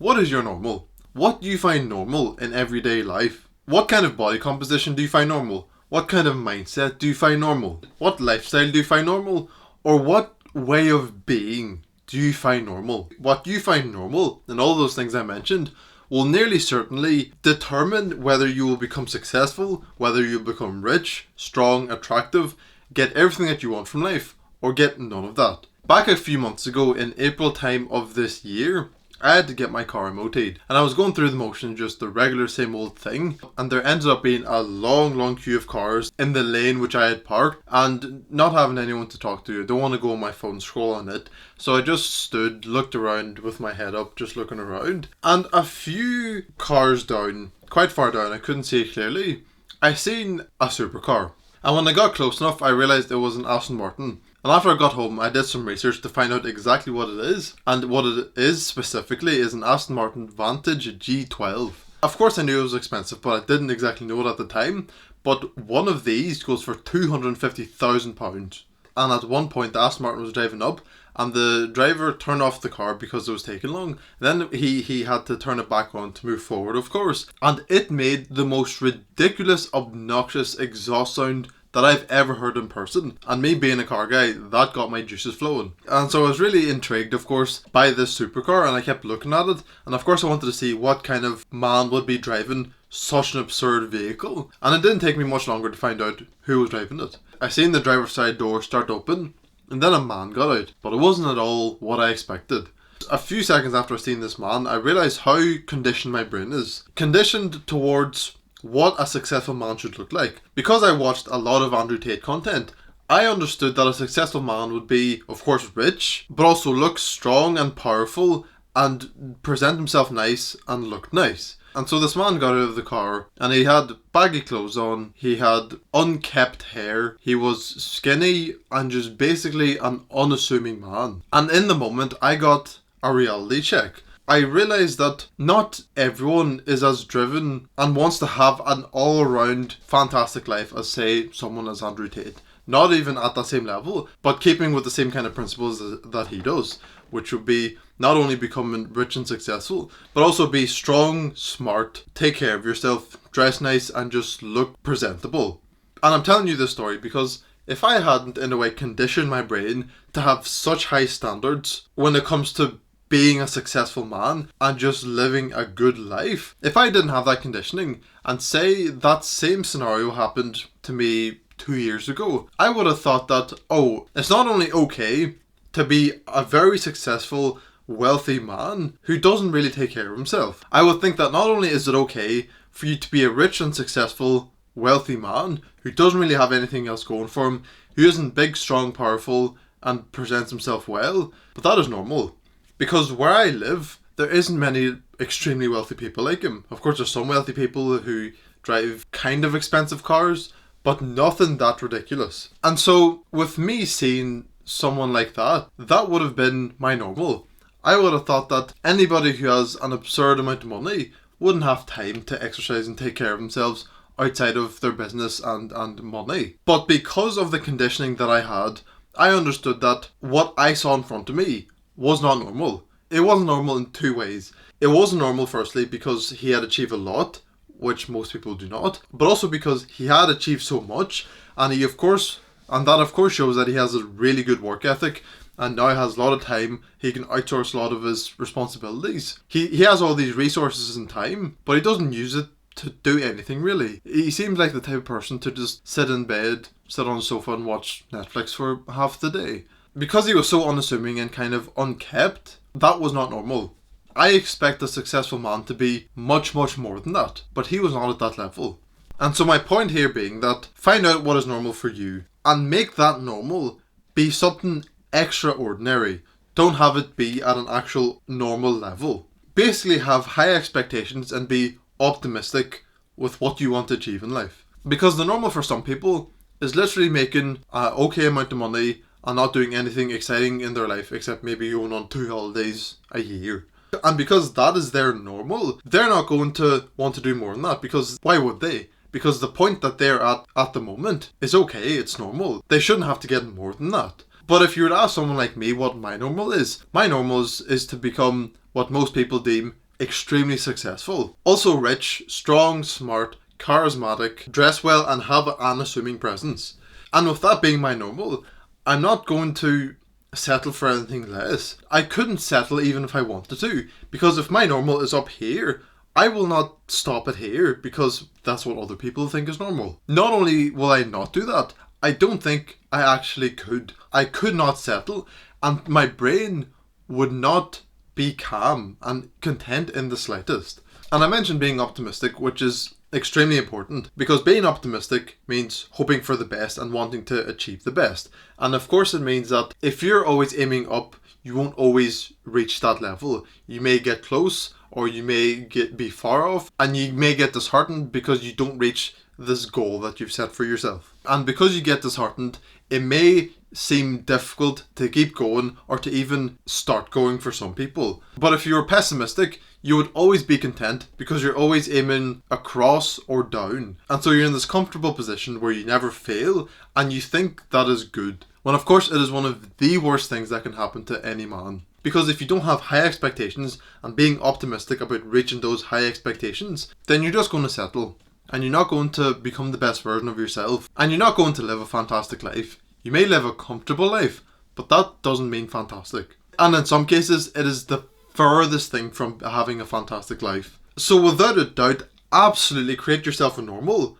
What is your normal? What do you find normal in everyday life? What kind of body composition do you find normal? What kind of mindset do you find normal? What lifestyle do you find normal? Or what way of being do you find normal? What you find normal, and all those things I mentioned, will nearly certainly determine whether you will become successful, whether you'll become rich, strong, attractive, get everything that you want from life, or get none of that. Back a few months ago, in April time of this year, I had to get my car MOT'd, and I was going through the motions, just the regular same old thing, and there ended up being a long queue of cars in the lane which I had parked, and not having anyone to talk to. I don't want to go on my phone, scroll on it, so I just stood, looked around with my head up, just looking around, and a few cars down, quite far down, I couldn't see it clearly, I seen a supercar. And when I got close enough, I realised it was an Aston Martin. And after I got home, I did some research to find out exactly what it is. And what it is specifically is an Aston Martin Vantage G12. Of course I knew it was expensive, but I didn't exactly know it at the time. But one of these goes for £250,000. And at one point, the Aston Martin was driving up, and the driver turned off the car because it was taking long. Then he had to turn it back on to move forward, of course. And it made the most ridiculous, obnoxious exhaust sound that I've ever heard in person. And me being a car guy, that got my juices flowing. And so I was really intrigued, of course, by this supercar, and I kept looking at it. And of course I wanted to see what kind of man would be driving such an absurd vehicle. And it didn't take me much longer to find out who was driving it. I seen the driver's side door start open, and then a man got out. But it wasn't at all what I expected. A few seconds after I seen this man, I realised how conditioned my brain is. Conditioned towards what a successful man should look like. Because I watched a lot of Andrew Tate content, I understood that a successful man would be, of course, rich, but also look strong and powerful and present himself nice and look nice. And so this man got out of the car, and he had baggy clothes on, he had unkempt hair, he was skinny and just basically an unassuming man. And in the moment, I got a reality check. I realised that not everyone is as driven and wants to have an all-around fantastic life as, say, someone as Andrew Tate. Not even at that same level, but keeping with the same kind of principles that he does, which would be not only becoming rich and successful, but also be strong, smart, take care of yourself, dress nice, and just look presentable. And I'm telling you this story because if I hadn't, in a way, conditioned my brain to have such high standards when it comes to being a successful man and just living a good life, if I didn't have that conditioning, and say that same scenario happened to me 2 years ago, I would have thought that, oh, it's not only okay to be a very successful, wealthy man who doesn't really take care of himself. I would think that not only is it okay for you to be a rich and successful, wealthy man who doesn't really have anything else going for him, who isn't big, strong, powerful, and presents himself well, but that is normal. Because where I live, there isn't many extremely wealthy people like him. Of course, there's some wealthy people who drive kind of expensive cars, but nothing that ridiculous. And so, with me seeing someone like that, that would have been my normal. I would have thought that anybody who has an absurd amount of money wouldn't have time to exercise and take care of themselves outside of their business and money. But because of the conditioning that I had, I understood that what I saw in front of me was not normal. It wasn't normal in two ways. It wasn't normal, firstly, because he had achieved a lot, which most people do not, but also because he had achieved so much, and that of course shows that he has a really good work ethic, and now has a lot of time. He can outsource a lot of his responsibilities. He has all these resources and time, but he doesn't use it to do anything really. He seems like the type of person to just sit in bed, sit on the sofa and watch Netflix for half the day. Because he was so unassuming and kind of unkept, that was not normal. I expect a successful man to be much more than that, but he was not at that level. And so my point here being that find out what is normal for you and make that normal be something extraordinary. Don't have it be at an actual normal level. Basically have high expectations and be optimistic with what you want to achieve in life. Because the normal for some people is literally making an okay amount of money and not doing anything exciting in their life except maybe going on 2 holidays a year. And because that is their normal, they're not going to want to do more than that, because why would they? Because the point that they're at the moment is okay, it's normal. They shouldn't have to get more than that. But if you were to ask someone like me what my normal is to become what most people deem extremely successful. Also rich, strong, smart, charismatic, dress well and have an unassuming presence. And with that being my normal, I'm not going to settle for anything less. I couldn't settle even if I wanted to, because if my normal is up here, I will not stop it here because that's what other people think is normal. Not only will I not do that, I don't think I actually could. I could not settle, and my brain would not be calm and content in the slightest. And I mentioned being optimistic, which is extremely important, because being optimistic means hoping for the best and wanting to achieve the best. And of course it means that if you're always aiming up, you won't always reach that level. You may get close, or you may be far off, and you may get disheartened because you don't reach this goal that you've set for yourself. And because you get disheartened, it may seem difficult to keep going or to even start going for some people. But if you're pessimistic, you would always be content because you're always aiming across or down. And so you're in this comfortable position where you never fail and you think that is good. When of course it is one of the worst things that can happen to any man. Because if you don't have high expectations and being optimistic about reaching those high expectations, then you're just going to settle. And you're not going to become the best version of yourself. And you're not going to live a fantastic life. You may live a comfortable life, but that doesn't mean fantastic. And in some cases, it is the furthest thing from having a fantastic life. So without a doubt, absolutely create yourself a normal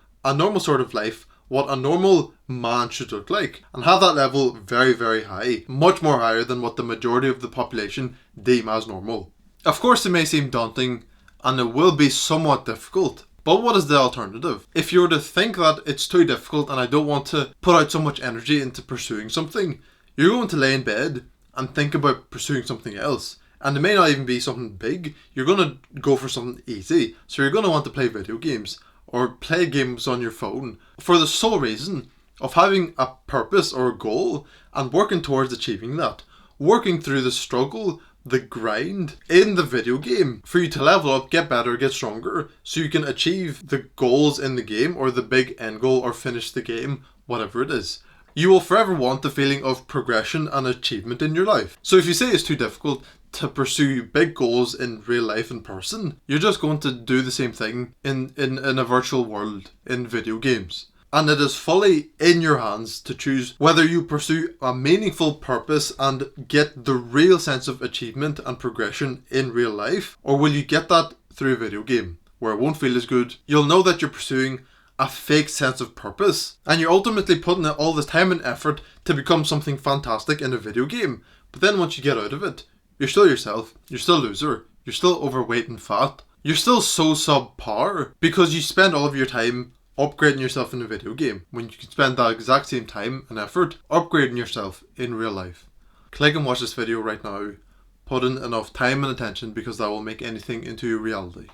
sort of life, what a normal man should look like, and have that level very, very high, much more higher than what the majority of the population deem as normal. Of course, it may seem daunting, and it will be somewhat difficult. But what is the alternative? If you were to think that it's too difficult and I don't want to put out so much energy into pursuing something, you're going to lay in bed and think about pursuing something else. And it may not even be something big. You're going to go for something easy. So you're going to want to play video games or play games on your phone for the sole reason of having a purpose or a goal and working towards achieving that. Working through the struggle, the grind in the video game for you to level up, get better, get stronger, so you can achieve the goals in the game or the big end goal or finish the game, whatever it is. You will forever want the feeling of progression and achievement in your life. So if you say it's too difficult to pursue big goals in real life in person, you're just going to do the same thing in a virtual world in video games. And it is fully in your hands to choose whether you pursue a meaningful purpose and get the real sense of achievement and progression in real life, or will you get that through a video game where it won't feel as good. You'll know that you're pursuing a fake sense of purpose, and you're ultimately putting in all this time and effort to become something fantastic in a video game. But then once you get out of it, you're still yourself, you're still a loser, you're still overweight and fat, you're still so subpar because you spend all of your time upgrading yourself in a video game when you can spend that exact same time and effort upgrading yourself in real life. Click and watch this video right now. Put in enough time and attention because that will make anything into a reality.